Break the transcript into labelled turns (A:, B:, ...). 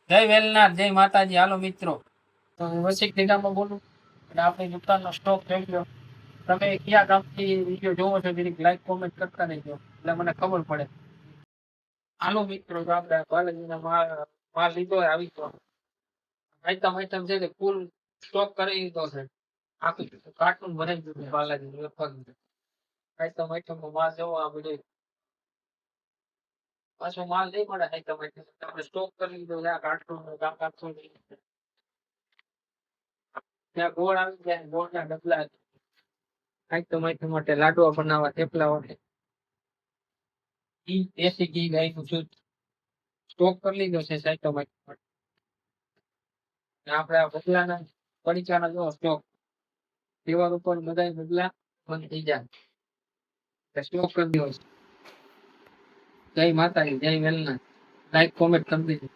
A: જય વેલનાથ, જય માતાજી. હાલો મિત્રો, તો હું વસિક નિગામમાં બોલું અને આપણી દુકાનનો સ્ટોક થઈ ગયો. તમે કયા ગામથી વિડીયો જોવો છો જરીક લાઈક કોમેન્ટ કરતા રહેજો એટલે મને ખબર પડે. હાલો મિત્રો, તો આપણે બાલાજીના માલ લીધો હોય આવી ગયો. આઈટમ છે તે ફૂલ સ્ટોક કરી દીધો છે. આખું કાર્ટૂન ભરાઈ ગયું છે બાલાજી લગભગ. આઈટમ માલ જવો આ બધો પાછો માલ નહીં મળે. આપણે સ્ટોક કરી લીધો છે આ કાર્ટૂન ત્યાં ગોળ આવી ગયા, ગોળના ડબલા આઈટમ માટે લાડવા બનાવવા, થેપલા માટે ઘી, દેશી ઘી ગાયનું શુદ્ધ સ્ટોક કરી લીધો છે આઈટમ માટે. આપણે આ બદલાના પડીકાના જો સ્ટોક દિવાલ ઉપર બધા બદલા બંધ થઈ જાય સ્ટોક કરી દીધો છે. જય માતાજી, જય વેલનાથ. લાઈક કોમેન્ટ કરી દેજો.